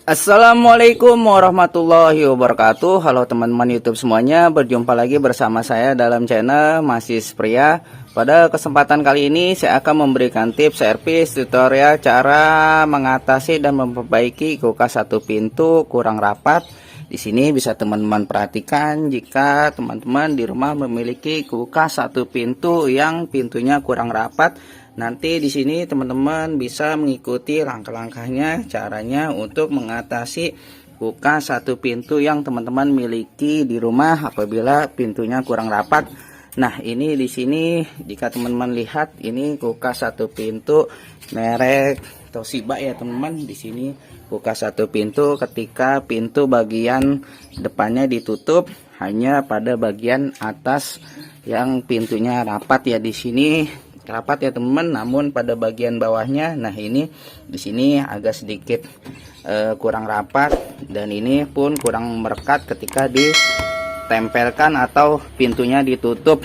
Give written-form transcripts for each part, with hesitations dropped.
Assalamualaikum warahmatullahi wabarakatuh. Halo teman-teman YouTube semuanya, berjumpa lagi bersama saya dalam channel Masih Pria. Pada kesempatan kali ini saya akan memberikan tips servis tutorial cara mengatasi dan memperbaiki kulkas satu pintu kurang rapat. Di sini bisa teman-teman perhatikan jika teman-teman di rumah memiliki kulkas satu pintu yang pintunya kurang rapat. Nanti di sini teman-teman bisa mengikuti langkah-langkahnya, caranya untuk mengatasi kulkas satu pintu yang teman-teman miliki di rumah apabila pintunya kurang rapat. Nah, ini di sini jika teman-teman lihat ini kulkas satu pintu merek Toshiba ya teman-teman. Di sini kulkas satu pintu ketika pintu bagian depannya ditutup hanya pada bagian atas yang pintunya rapat ya, di sini rapat ya teman-teman, namun pada bagian bawahnya nah ini di sini agak sedikit kurang rapat, dan ini pun kurang merekat ketika ditempelkan atau pintunya ditutup.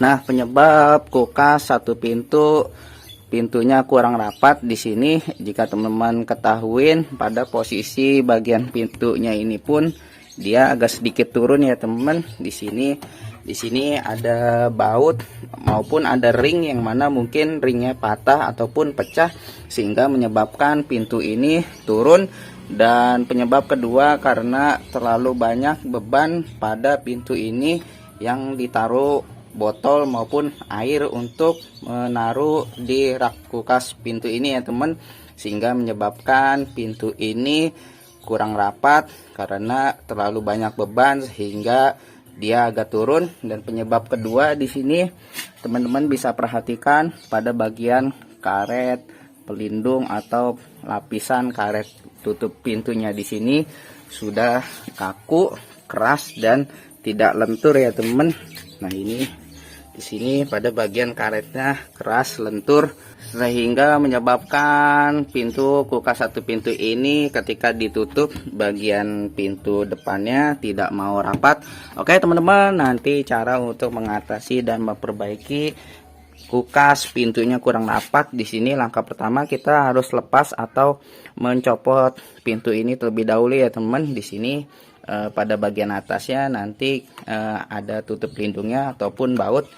Nah, penyebab kulkas satu pintunya kurang rapat di sini jika teman-teman ketahuin pada posisi bagian pintunya ini pun dia agak sedikit turun ya teman-teman. Di sini ada baut maupun ada ring yang mana mungkin ringnya patah ataupun pecah sehingga menyebabkan pintu ini turun. Dan penyebab kedua karena terlalu banyak beban pada pintu ini yang ditaruh botol maupun air untuk menaruh di rak kulkas pintu ini ya teman, sehingga menyebabkan pintu ini kurang rapat karena terlalu banyak beban sehingga dia agak turun. Dan penyebab kedua di sini teman-teman bisa perhatikan pada bagian karet pelindung atau lapisan karet tutup pintunya di sini sudah kaku, keras dan tidak lentur ya teman. Nah, ini di sini pada bagian karetnya keras, lentur sehingga menyebabkan pintu kulkas satu pintu ini ketika ditutup bagian pintu depannya tidak mau rapat. Oke teman-teman, nanti cara untuk mengatasi dan memperbaiki kulkas pintunya kurang rapat di sini langkah pertama kita harus lepas atau mencopot pintu ini terlebih dahulu ya teman. Di sini pada bagian atasnya nanti ada tutup pelindungnya ataupun baut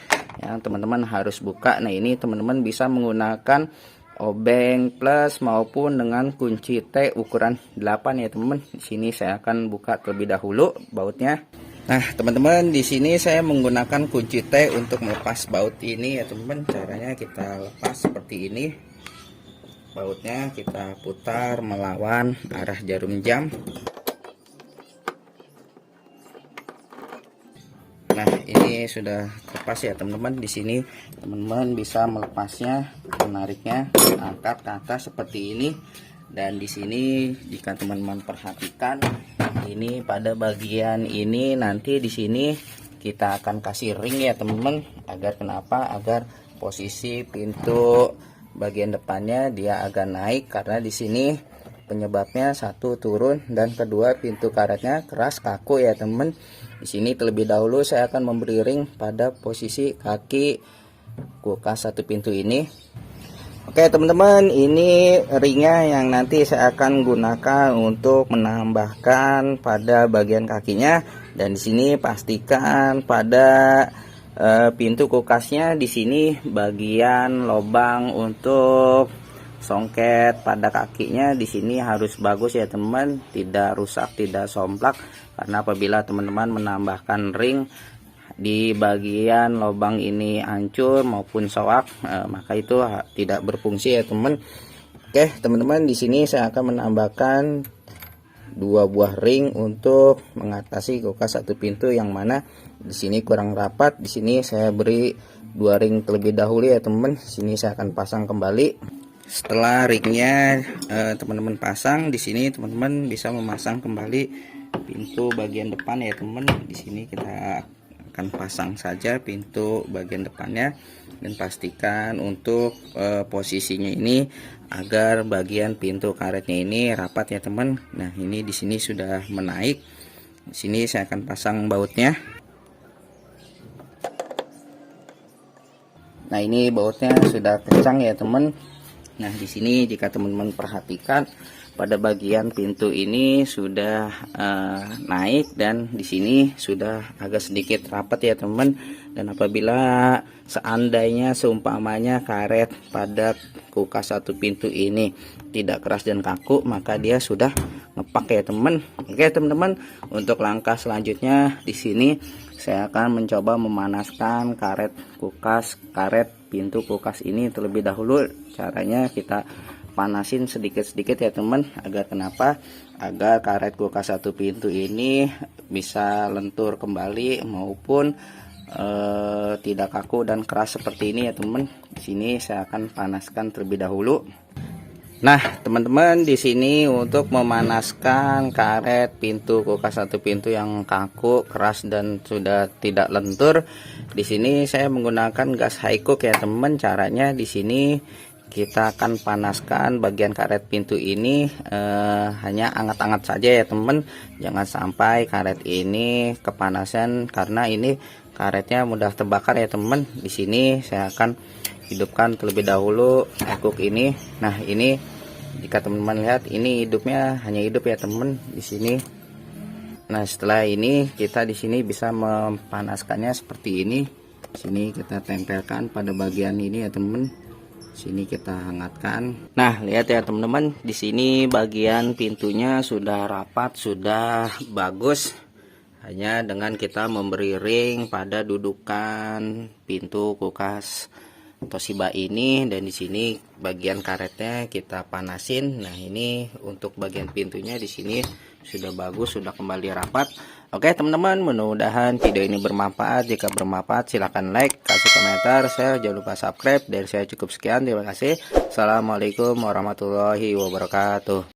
yang teman-teman harus buka. Nah, ini teman-teman bisa menggunakan obeng plus maupun dengan kunci T ukuran 8 ya teman-teman. Di sini saya akan buka terlebih dahulu bautnya. Nah, teman-teman, di sini saya menggunakan kunci T untuk melepas baut ini ya teman-teman. Caranya kita lepas seperti ini. Bautnya kita putar melawan arah jarum jam. Nah, ini sudah lepas ya teman-teman. Di sini teman-teman bisa melepasnya, menariknya, angkat ke atas seperti ini. Dan di sini jika teman-teman perhatikan ini pada bagian ini nanti di sini kita akan kasih ring ya teman-teman. Agar kenapa? Agar posisi pintu bagian depannya dia agak naik, karena di sini penyebabnya satu turun dan kedua pintu karetnya keras, kaku ya teman. Di sini terlebih dahulu saya akan memberi ring pada posisi kaki kulkas satu pintu ini. Oke teman-teman, ini ringnya yang nanti saya akan gunakan untuk menambahkan pada bagian kakinya. Dan di sini pastikan pada pintu kulkasnya di sini bagian lubang untuk songket pada kakinya di sini harus bagus ya teman, tidak rusak, tidak somplak. Karena apabila teman-teman menambahkan ring di bagian lubang ini hancur maupun soak, maka itu tidak berfungsi ya teman. Oke teman-teman, di sini saya akan menambahkan 2 buah ring untuk mengatasi kulkas satu pintu yang mana di sini kurang rapat. Di sini saya beri 2 ring terlebih dahulu ya teman. Di sini saya akan pasang kembali. Setelah ringnya teman-teman pasang, di sini teman-teman bisa memasang kembali pintu bagian depan ya teman. Di sini kita akan pasang saja pintu bagian depannya dan pastikan untuk posisinya ini agar bagian pintu karetnya ini rapat ya teman. Nah, ini di sini sudah menaik. Di sini saya akan pasang bautnya. Nah, ini bautnya sudah kencang ya teman. Nah, di sini jika teman-teman perhatikan pada bagian pintu ini sudah naik, dan di sini sudah agak sedikit rapat ya teman. Dan apabila seandainya seumpamanya karet pada kulkas satu pintu ini tidak keras dan kaku, maka dia sudah ngepak ya teman. Oke teman-teman, untuk langkah selanjutnya di sini saya akan mencoba memanaskan karet pintu kulkas ini terlebih dahulu. Caranya kita panasin sedikit-sedikit ya teman, agar karet kulkas satu pintu ini bisa lentur kembali maupun tidak kaku dan keras seperti ini ya teman. Di sini saya akan panaskan terlebih dahulu. Nah teman-teman, di sini untuk memanaskan karet pintu kulkas satu pintu yang kaku, keras dan sudah tidak lentur, di sini saya menggunakan gas high cook ya teman. Caranya di sini kita akan panaskan bagian karet pintu ini hanya hangat-hangat saja ya teman. Jangan sampai karet ini kepanasan, karena ini karetnya mudah terbakar ya teman. Di sini saya akan hidupkan terlebih dahulu cook ini. Nah ini jika teman-teman lihat, ini hidupnya hanya hidup ya teman di sini. Nah setelah ini kita di sini bisa memanaskannya seperti ini. Sini kita tempelkan pada bagian ini ya teman. Sini kita hangatkan. Nah lihat ya teman-teman, di sini bagian pintunya sudah rapat, sudah bagus. Hanya dengan kita memberi ring pada dudukan pintu kulkas Toshiba ini, dan di sini bagian karetnya kita panasin. Nah ini untuk bagian pintunya di sini sudah bagus, sudah kembali rapat. Oke teman-teman, mudah-mudahan video ini bermanfaat. Jika bermanfaat silahkan like, kasih komentar, share, jangan lupa subscribe. Dari saya cukup sekian, terima kasih. Assalamualaikum warahmatullahi wabarakatuh.